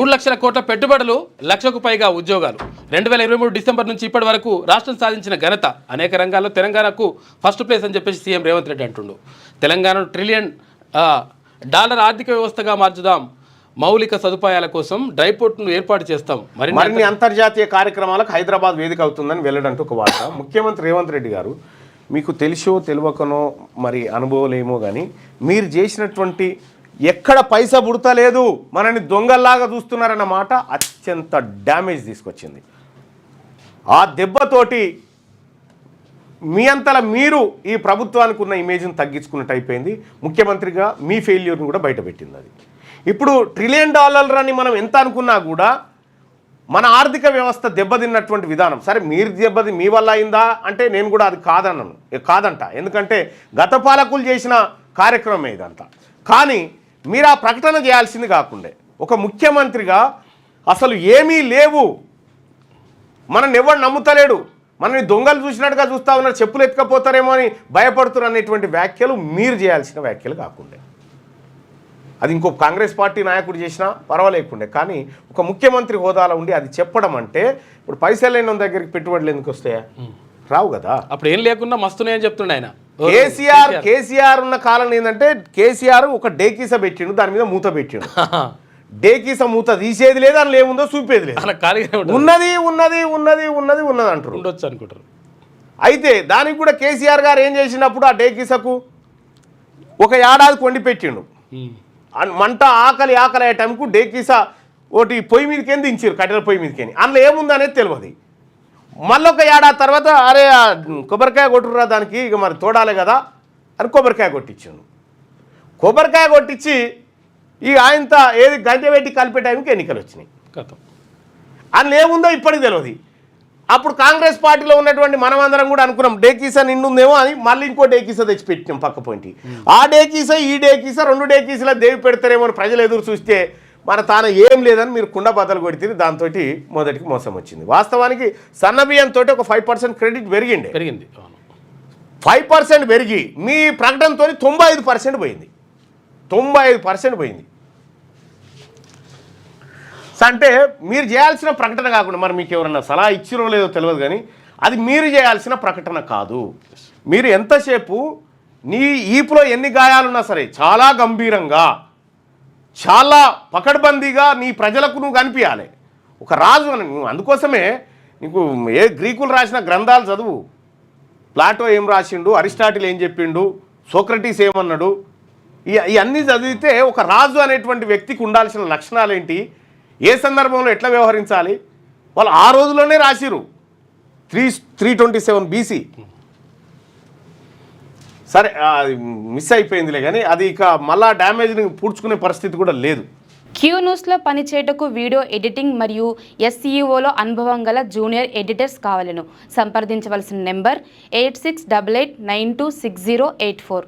3,00,000 కోట్ల పెట్టుబడులు, 1,00,000కు పైగా ఉద్యోగాలు. 2023 డిసెంబర్ నుంచి ఇప్పటి వరకు రాష్ట్రం సాధించిన ఘనత. అనేక రంగాల్లో తెలంగాణకు ఫస్ట్ ప్లేస్ అని చెప్పేసి సీఎం రేవంత్ రెడ్డి అంటుండు. తెలంగాణను $1 ట్రిలియన్ ఆర్థిక వ్యవస్థగా మార్చుదాం. మౌలిక సదుపాయాల కోసం డ్రైపోర్ట్ను ఏర్పాటు చేస్తాం. మరిన్ని అంతర్జాతీయ కార్యక్రమాలకు హైదరాబాద్ వేదిక అవుతుందని వెల్లడంటూ ఒక వార్త. ముఖ్యమంత్రి రేవంత్ రెడ్డి గారు, మీకు తెలుసో తెలియకనో మరి అనుభవాలేమో కానీ మీరు చేసినటువంటి ఎక్కడ పైసా పుడతలేదు, మనని దొంగల్లాగా చూస్తున్నారన్న మాట అత్యంత డ్యామేజ్ తీసుకొచ్చింది. ఆ దెబ్బతోటి మీ అంతలా మీరు ఈ ప్రభుత్వానికి ఉన్న ఇమేజ్ని తగ్గించుకున్నట్టు అయిపోయింది. ముఖ్యమంత్రిగా మీ ఫెయిల్యూర్ని కూడా బయటపెట్టింది. అది ఇప్పుడు $1 ట్రిలియన్ అని మనం ఎంత అనుకున్నా కూడా మన ఆర్థిక వ్యవస్థ దెబ్బతిన్నటువంటి విధానం. సరే మీరు మీ వల్ల అయిందా అంటే నేను కూడా అది కాదంట. ఎందుకంటే గత పాలకులు చేసిన కార్యక్రమం ఇదంతా. కానీ మీరు ఆ ప్రకటన చేయాల్సింది కాకుండా ఒక ముఖ్యమంత్రిగా అసలు ఏమీ లేవు, మనల్ని ఎవరు నమ్ముతలేడు, మనని దొంగలు చూసినట్టుగా చూస్తూ ఉన్నారు, చెప్పులు ఎత్తుకపోతారేమో అని భయపడుతున్నారు అనేటువంటి వ్యాఖ్యలు మీరు చేయాల్సిన వ్యాఖ్యలు కాకుండా, అది ఇంకో కాంగ్రెస్ పార్టీ నాయకుడు చేసినా పర్వాలేకుండే. కానీ ఒక ముఖ్యమంత్రి హోదాలో ఉండి అది చెప్పడం అంటే, ఇప్పుడు పైసలు లేని దగ్గరికి పెట్టుబడులు ఎందుకు వస్తాయా? రావు కదా. అప్పుడు ఏం లేకుండా మస్తున్నాయని చెప్తుండే ఆయన. కేసీఆర్ ఉన్న కాలం ఏంటంటే, కేసీఆర్ ఒక డేకీస పెట్టిండు, దాని మీద మూత పెట్టిండు. డేకీస మూత తీసేది లేదు, అని ఏముందో చూపేది లేదు, ఉన్నది ఉన్నది ఉన్నది ఉన్నది ఉన్నది అంటారు, ఉండొచ్చు అనుకుంటారు. అయితే దానికి కూడా కేసీఆర్ గారు ఏం చేసినప్పుడు ఆ డేకీసకు ఒక ఏడాది కొండి పెట్టిండు. మంట ఆకలి అయ్యే టైంకు డేకీస ఒకటి పొయ్యి మీదకేం దించారు, కట్టెల పొయ్యి మీదకేని, అందులో ఏముందనేది తెలియదు. మళ్ళొక ఏడాది తర్వాత అరే కొబ్బరికాయ కొట్టురా దానికి, ఇక మరి తోడాలి కదా అని కొబ్బరికాయ కొట్టించాను. కొబ్బరికాయ కొట్టించి ఇక ఆయనతో ఏది గంట పెట్టి కలిపే టైంకి ఎన్నికలు వచ్చినాయి. అందులో ఏముందో ఇప్పటికి తెలియదు. అప్పుడు కాంగ్రెస్ పార్టీలో ఉన్నటువంటి మనమందరం కూడా అనుకున్నాం డేకీసా నిండుందేమో అని, మళ్ళీ ఇంకో డేకీసా తెచ్చి పెట్టినాం పక్క పోయింటి. ఆ డేకీసా ఈ డేకీసా 2 డేకీసీలా దేవి పెడతారేమో అని ప్రజలు ఎదురు చూస్తే మన తాను ఏం లేదని మీరు కుండ బద్దలు కొడితే దాంతో మొదటికి మోసం వచ్చింది. వాస్తవానికి సన్నబియ్యంతో ఒక 5% క్రెడిట్ పెరిగింది. 5% పెరిగి మీ ప్రకటనతో 95% పోయింది. 95% పోయింది. అంటే మీరు చేయాల్సిన ప్రకటన కాకుండా, మరి మీకు ఎవరన్నా సలహా ఇచ్చిరో లేదో తెలియదు కానీ అది మీరు చేయాల్సిన ప్రకటన కాదు. మీరు ఎంతసేపు నీ ఈపులో ఎన్ని గాయాలున్నా సరే చాలా గంభీరంగా, చాలా పకడ్బందీగా నీ ప్రజలకు నువ్వు కనిపించాలి. ఒక రాజు అని నువ్వు. అందుకోసమే నీకు ఏ గ్రీకులు రాసిన గ్రంథాలు చదువు, ప్లాటో ఏం రాసిండు, అరిస్టాటిల్ ఏం చెప్పిండు, సోక్రటీస్ ఏమన్నాడు, ఇవన్నీ చదివితే ఒక రాజు అనేటువంటి వ్యక్తికి ఉండాల్సిన లక్షణాలు ఏంటి, ఏ సందర్భంలో ఎట్లా వ్యవహరించాలి, వాళ్ళు ఆ రోజుల్లోనే రాసిరు. 327 BC. సరే మిస్ అయిపోయిందిలే కానీ అది ఇక మళ్ళా డ్యామేజ్ని పూడ్చుకునే పరిస్థితి కూడా లేదు. క్యూ న్యూస్లో పనిచేయటకు వీడియో ఎడిటింగ్ మరియు SEOలో అనుభవం గల జూనియర్ ఎడిటర్స్ కావాలను సంప్రదించవలసిన నెంబర్ 8688926084.